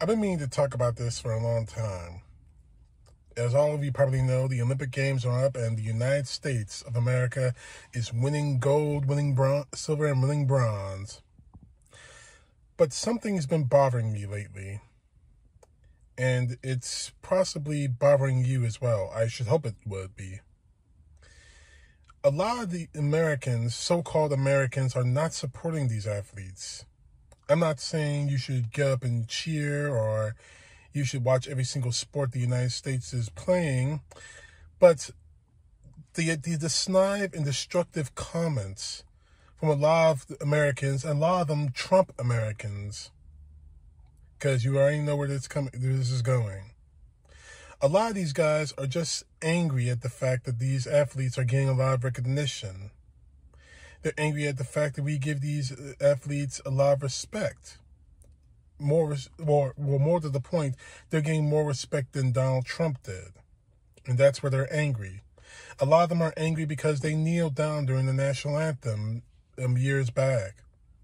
I've been meaning to talk about this for a long time. As all of you probably know, the Olympic Games are up and the United States of America is winning gold, winning silver, and winning bronze. But something's been bothering me lately, and it's possibly bothering you as well. I should hope it would be. A lot of the Americans, so-called Americans, are not supporting these athletes. I'm not saying you should get up and cheer or you should watch every single sport the United States is playing, but the snide and destructive comments from a lot of Americans, and a lot of them Trump Americans, because you already know where this is going. A lot of these guys are just angry at the fact that these athletes are getting a lot of recognition. They're angry at the fact that we give these athletes a lot of respect. More to the point, they're getting more respect than Donald Trump did. And that's where they're angry. A lot of them are angry because they kneeled down during the national anthem years back.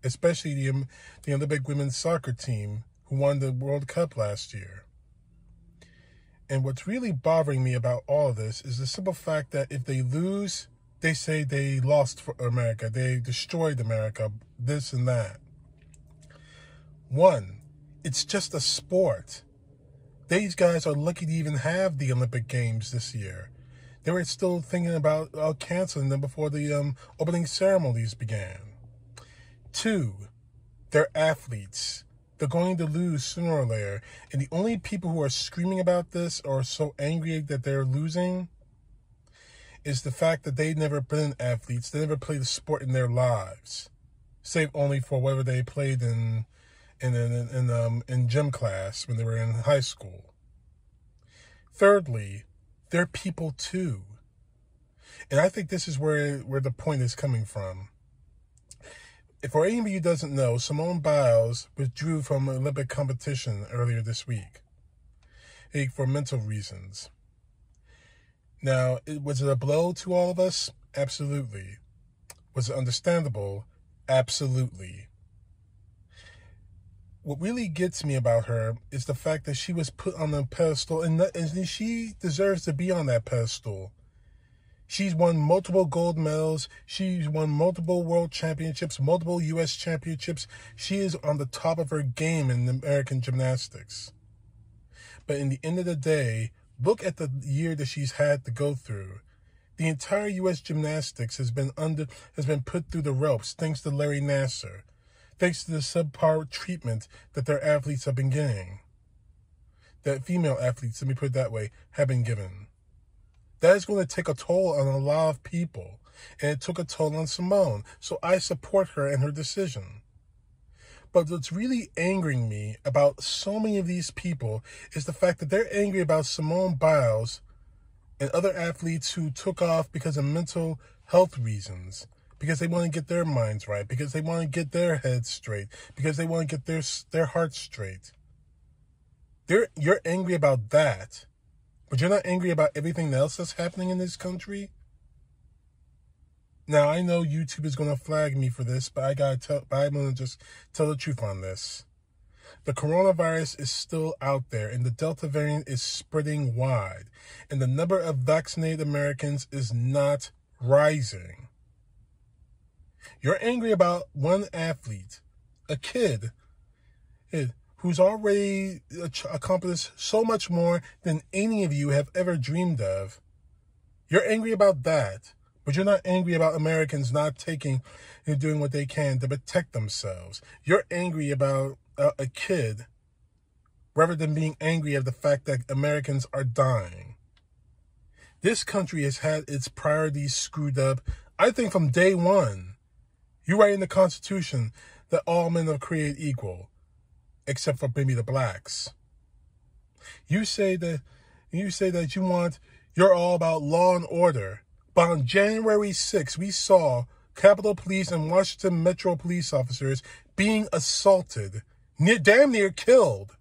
Especially the Olympic women's soccer team who won the World Cup last year. And what's really bothering me about all of this is the simple fact that if they lose, they say they lost for America. They destroyed America, this and that. One, it's just a sport. These guys are lucky to even have the Olympic Games this year. They were still thinking about canceling them before the opening ceremonies began. Two, they're athletes. They're going to lose sooner or later. And the only people who are screaming about this or so angry that they're losing is the fact that they've never been athletes. They never played a sport in their lives, save only for whether they played in gym class when they were in high school. Thirdly, they're people too. And I think this is where the point is coming from. If for anybody who doesn't know, Simone Biles withdrew from Olympic competition earlier this week for mental reasons. Now, was it a blow to all of us? Absolutely. Was it understandable? Absolutely. What really gets me about her is the fact that she was put on a pedestal, and she deserves to be on that pedestal. She's won multiple gold medals. She's won multiple world championships, multiple U.S. championships. She is on the top of her game in American gymnastics. But in the end of the day, look at the year that she's had to go through. The entire U.S. gymnastics has been put through the ropes thanks to Larry Nassar, thanks to the subpar treatment that their athletes have been getting. That female athletes, let me put it that way, have been given. That is going to take a toll on a lot of people. And it took a toll on Simone. So I support her and her decision. But what's really angering me about so many of these people is the fact that they're angry about Simone Biles and other athletes who took off because of mental health reasons, because they want to get their minds right, because they want to get their heads straight, because they want to get their hearts straight. You're angry about that. But you're not angry about everything else that's happening in this country? Now, I know YouTube is going to flag me for this, but I'm going to just tell the truth on this. The coronavirus is still out there, and the Delta variant is spreading wide, and the number of vaccinated Americans is not rising. You're angry about one athlete, a kid, who's already accomplished so much more than any of you have ever dreamed of. You're angry about that, but you're not angry about Americans not taking and doing what they can to protect themselves. You're angry about a kid rather than being angry at the fact that Americans are dying. This country has had its priorities screwed up, I think, from day one. You write in the Constitution that all men are created equal, except for maybe the blacks. You say that you're all about law and order. But on January 6th, we saw Capitol Police and Washington Metro police officers being assaulted, damn near killed.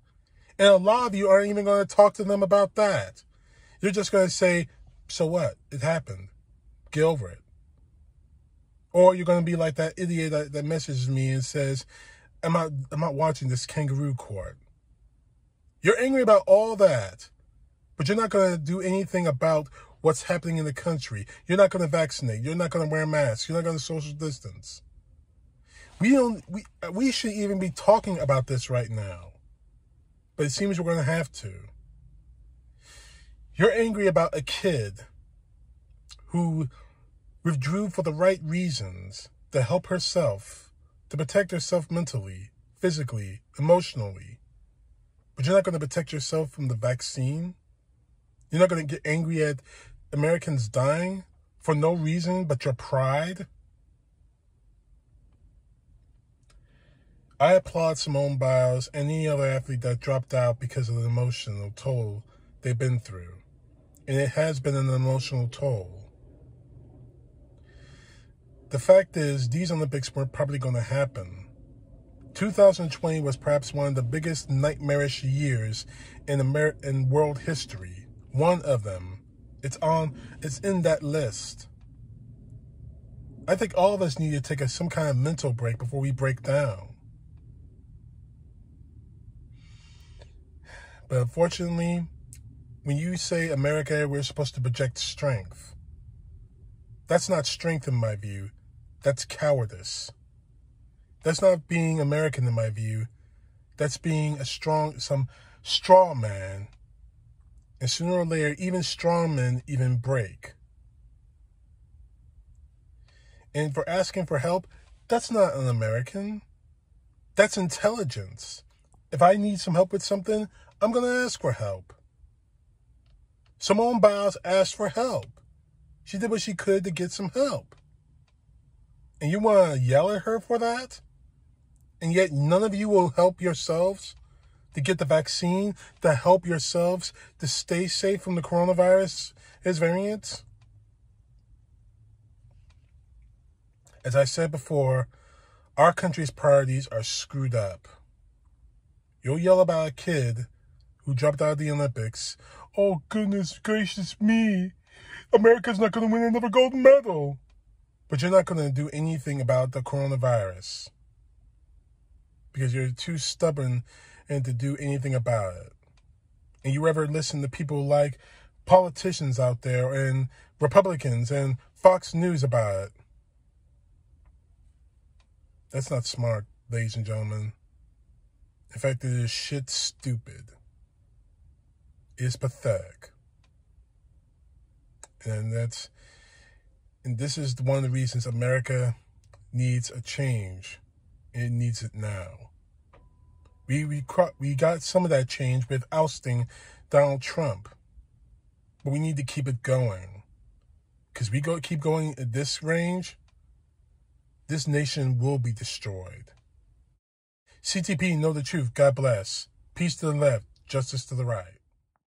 And a lot of you aren't even going to talk to them about that. You're just going to say, so what? It happened. Get over it. Or you're going to be like that idiot that messages me and says, I'm not watching this kangaroo court. You're angry about all that, but you're not going to do anything about what's happening in the country. You're not going to vaccinate. You're not going to wear masks. You're not going to social distance. We should even be talking about this right now, but it seems we're going to have to. You're angry about a kid who withdrew for the right reasons to help herself, to protect herself mentally, physically, emotionally. But you're not going to protect yourself from the vaccine. You're not going to get angry at Americans dying for no reason but your pride. I applaud Simone Biles and any other athlete that dropped out because of the emotional toll they've been through. And it has been an emotional toll. The fact is, these Olympics weren't probably going to happen. 2020 was perhaps one of the biggest nightmarish years in world history. One of them. It's in that list. I think all of us need to take some kind of mental break before we break down. But unfortunately, when you say America, we're supposed to project strength. That's not strength in my view. That's cowardice. That's not being American in my view. That's being some straw man. And sooner or later, even strong men even break. And for asking for help, that's not un-American. That's intelligence. If I need some help with something, I'm going to ask for help. Simone Biles asked for help. She did what she could to get some help. And you want to yell at her for that? And yet none of you will help yourselves to get the vaccine, to help yourselves to stay safe from the coronavirus variants? As I said before, our country's priorities are screwed up. You'll yell about a kid who dropped out of the Olympics. Oh, goodness gracious me. America's not going to win another gold medal. But you're not going to do anything about the coronavirus because you're too stubborn and to do anything about it. And you ever listen to people like politicians out there and Republicans and Fox News about it? That's not smart, ladies and gentlemen. In fact, it is shit stupid. It is pathetic. And this is one of the reasons America needs a change. It needs it now. We got some of that change with ousting Donald Trump. But we need to keep it going. Because keep going at this range, this nation will be destroyed. CTP, know the truth. God bless. Peace to the left, justice to the right.